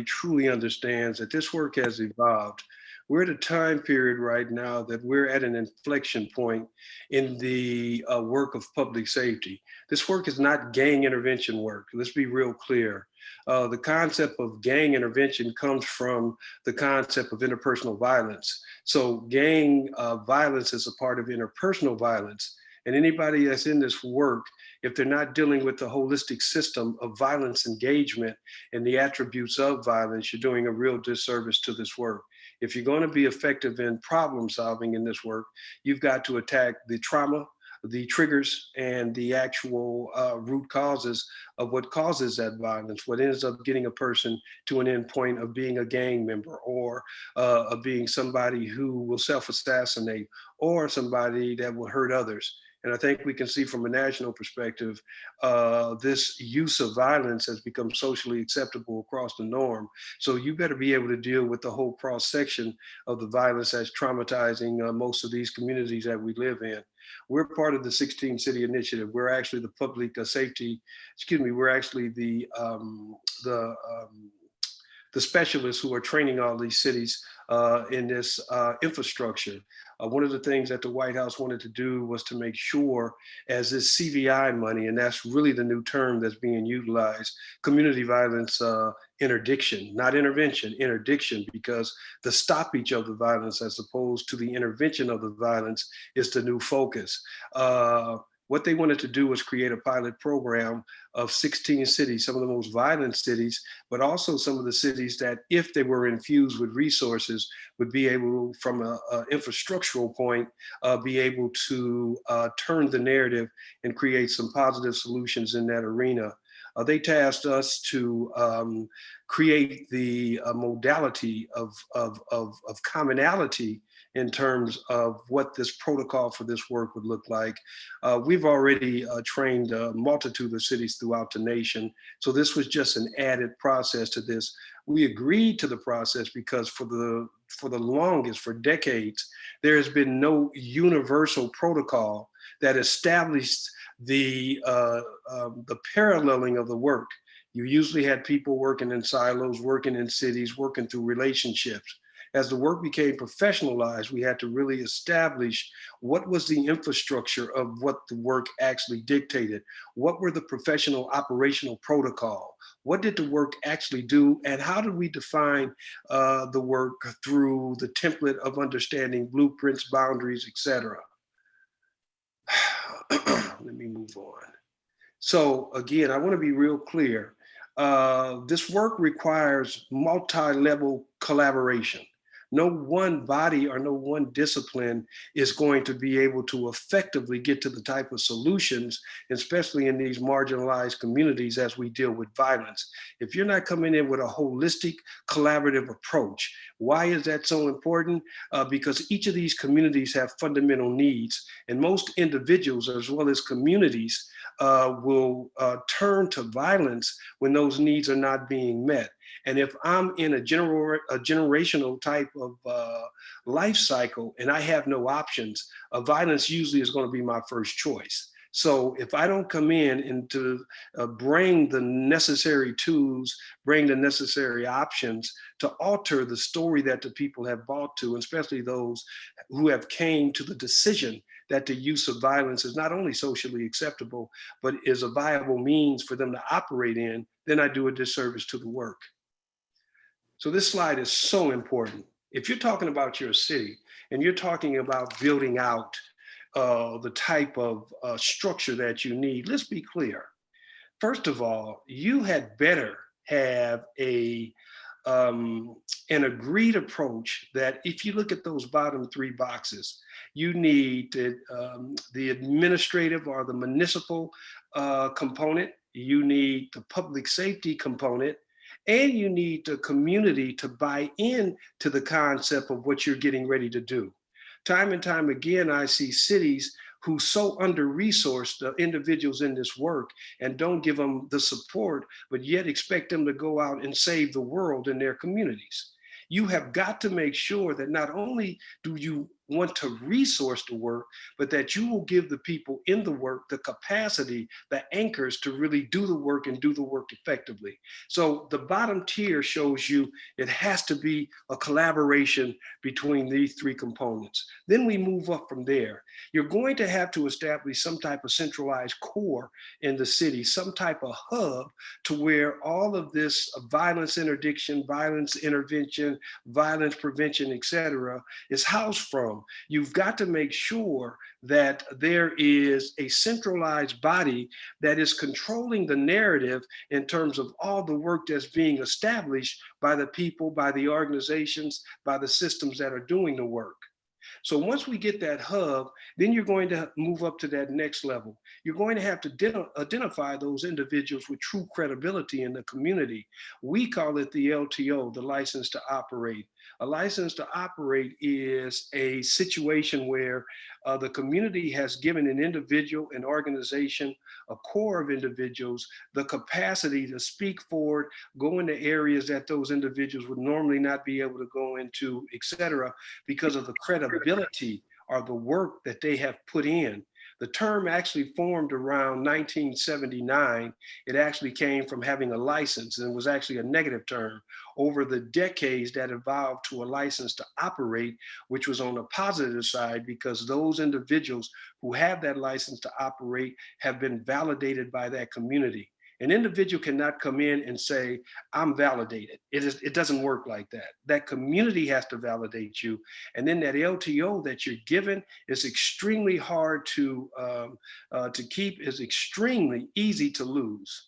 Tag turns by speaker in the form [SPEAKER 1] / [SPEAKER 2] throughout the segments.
[SPEAKER 1] truly understands that this work has evolved. We're at a time period right now that we're at an inflection point in the work of public safety. This work is not gang intervention work. Let's be real clear. The concept of gang intervention comes from the concept of interpersonal violence. So, gang violence is a part of interpersonal violence. And anybody that's in this work, if they're not dealing with the holistic system of violence engagement and the attributes of violence, you're doing a real disservice to this work. If you're going to be effective in problem solving in this work, you've got to attack the trauma, the triggers, and the actual root causes of what causes that violence, what ends up getting a person to an end point of being a gang member, or of being somebody who will self assassinate, or somebody that will hurt others. And I think we can see from a national perspective, this use of violence has become socially acceptable across the norm. So you better be able to deal with the whole cross section of the violence that's traumatizing most of these communities that we live in. We're part of the 16 city initiative. We're actually the public safety, excuse me, we're actually the the specialists who are training all these cities in this infrastructure. One of the things that the White House wanted to do was to make sure, as this CVI money, and that's really the new term that's being utilized, community violence interdiction, not intervention, interdiction, because the stoppage of the violence as opposed to the intervention of the violence is the new focus. What they wanted to do was create a pilot program of 16 cities, some of the most violent cities, but also some of the cities that, if they were infused with resources, would be able, from an infrastructural point, be able to turn the narrative and create some positive solutions in that arena. They tasked us to create the modality of commonality in terms of what this protocol for this work would look like. We've already trained a multitude of cities throughout the nation, so this was just an added process to this. We agreed to the process because for the longest, for decades, there has been no universal protocol that established the paralleling of the work. You usually had people working in silos, working in cities, working through relationships. As the work became professionalized, we had to really establish what was the infrastructure of what the work actually dictated. What were the professional operational protocol? What did the work actually do? And how did we define the work through the template of understanding blueprints, boundaries, etc.? Let me move on. So again, I want to be real clear. This work requires multi-level collaboration. No one body or no one discipline is going to be able to effectively get to the type of solutions, especially in these marginalized communities as we deal with violence. If you're not coming in with a holistic, collaborative approach, why is that so important? Because each of these communities have fundamental needs, and most individuals as well as communities will turn to violence when those needs are not being met. And if I'm in a generational type of life cycle and I have no options, violence usually is going to be my first choice. So if I don't come in and to bring the necessary tools, bring the necessary options to alter the story that the people have bought to, especially those who have came to the decision that the use of violence is not only socially acceptable, but is a viable means for them to operate in, then I do a disservice to the work. So this slide is so important. If you're talking about your city and you're talking about building out the type of structure that you need, let's be clear. First of all, you had better have an agreed approach that, if you look at those bottom three boxes, you need the administrative or the municipal component, you need the public safety component, and you need the community to buy in to the concept of what you're getting ready to do. Time and time again, I see cities who so under-resource the individuals in this work and don't give them the support, but yet expect them to go out and save the world in their communities. You have got to make sure that not only do you want to resource the work, but that you will give the people in the work the capacity, the anchors to really do the work and do the work effectively. So the bottom tier shows you it has to be a collaboration between these three components. Then we move up from there. You're going to have to establish some type of centralized core in the city, some type of hub to where all of this violence interdiction, violence intervention, violence prevention, etc., is housed from. You've got to make sure that there is a centralized body that is controlling the narrative in terms of all the work that's being established by the people, by the organizations, by the systems that are doing the work. So once we get that hub, then you're going to move up to that next level. You're going to have to identify those individuals with true credibility in the community. We call it the LTO, the license to operate. A license to operate is a situation where the community has given an individual, an organization, a core of individuals, the capacity to speak forward, go into areas that those individuals would normally not be able to go into, et cetera, because of the credibility or the work that they have put in. The term actually formed around 1979. It actually came from having a license, and it was actually a negative term. Over the decades, that evolved to a license to operate, which was on the positive side because those individuals who have that license to operate have been validated by that community. An individual cannot come in and say, I'm validated. It doesn't work like that. That community has to validate you. And then that LTO that you're given is extremely hard to keep, is extremely easy to lose.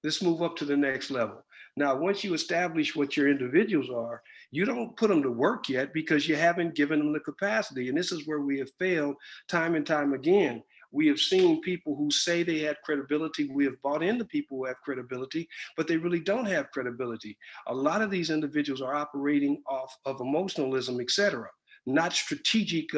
[SPEAKER 1] Let's move up to the next level. Now, once you establish what your individuals are, you don't put them to work yet because you haven't given them the capacity. And this is where we have failed time and time again. We have seen people who say they had credibility. We have bought into people who have credibility, but they really don't have credibility. A lot of these individuals are operating off of emotionalism, et cetera, not strategic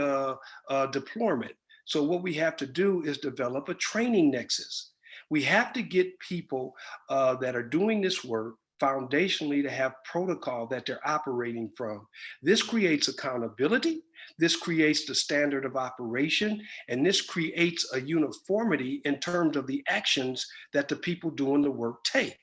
[SPEAKER 1] deployment. So what we have to do is develop a training nexus. We have to get people that are doing this work foundationally to have protocol that they're operating from. This creates accountability. This creates the standard of operation, and this creates a uniformity in terms of the actions that the people doing the work take.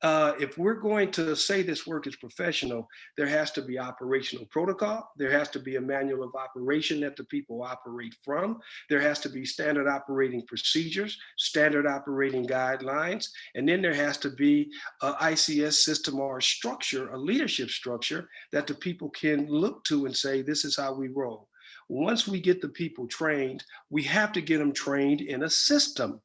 [SPEAKER 1] If we're going to say this work is professional, there has to be operational protocol. There has to be a manual of operation that the people operate from. There has to be standard operating procedures, standard operating guidelines, and then there has to be an ICS system or a structure, a leadership structure that the people can look to and say, this is how we roll. Once we get the people trained, we have to get them trained in a system.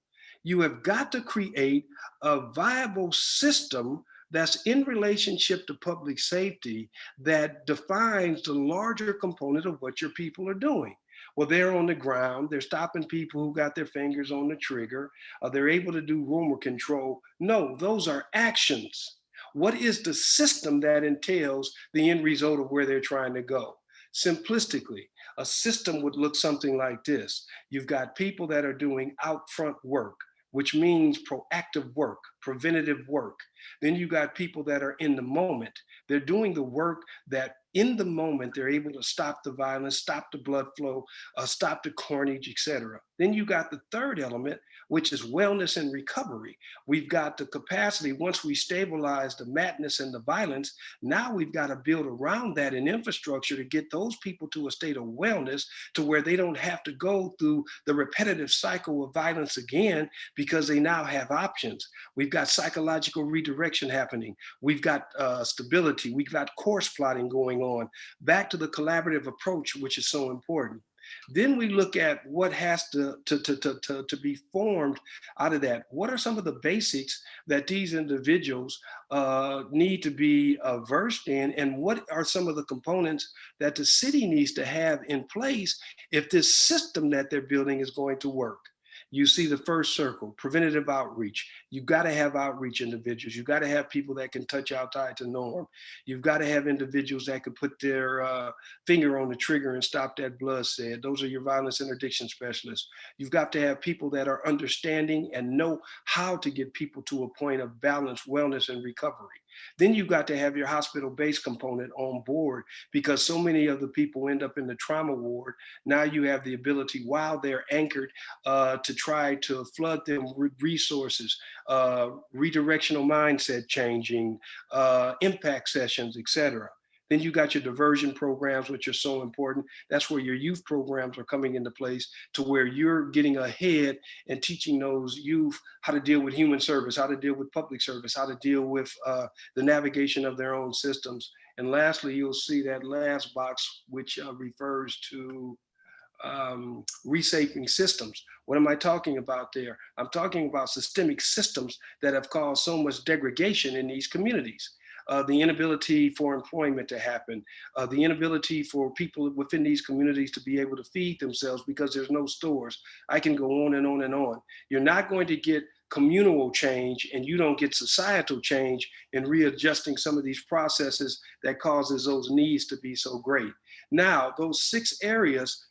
[SPEAKER 1] You have got to create a viable system that's in relationship to public safety that defines the larger component of what your people are doing. Well, they're on the ground, they're stopping people who got their fingers on the trigger, they're able to do rumor control. No, those are actions. What is the system that entails the end result of where they're trying to go? Simplistically, a system would look something like this. You've got people that are doing out front work, which means proactive work, preventative work. Then you got people that are in the moment. They're doing the work that in the moment they're able to stop the violence, stop the blood flow, stop the carnage, etc. Then you got the third element, which is wellness and recovery. We've got the capacity, once we stabilize the madness and the violence, now we've got to build around that an infrastructure to get those people to a state of wellness to where they don't have to go through the repetitive cycle of violence again because they now have options. We've got psychological redirection happening. We've got stability. We've got course plotting going on. Back to the collaborative approach, which is so important. Then we look at what has to be formed out of that. What are some of the basics that these individuals need to be versed in? And what are some of the components that the city needs to have in place if this system that they're building is going to work? You see the first circle, preventative outreach. You've got to have outreach individuals. You've got to have people that can touch outside to norm. You've got to have individuals that can put their finger on the trigger and stop that bloodshed. Those are your violence interdiction specialists. You've got to have people that are understanding and know how to get people to a point of balance, wellness, and recovery. Then you've got to have your hospital-based component on board because so many of the people end up in the trauma ward. Now you have the ability, while they're anchored, to try to flood them with resources, redirectional mindset changing, impact sessions, etc. Then you got your diversion programs, which are so important. That's where your youth programs are coming into place to where you're getting ahead and teaching those youth how to deal with human service, how to deal with public service, how to deal with the navigation of their own systems. And lastly, you'll see that last box, which refers to reshaping systems. What am I talking about there? I'm talking about systemic systems that have caused so much degradation in these communities. The inability for employment to happen, the inability for people within these communities to be able to feed themselves because there's no stores. I can go on and on and on. You're not going to get communal change and you don't get societal change in readjusting some of these processes that causes those needs to be so great. Now, those 6 areas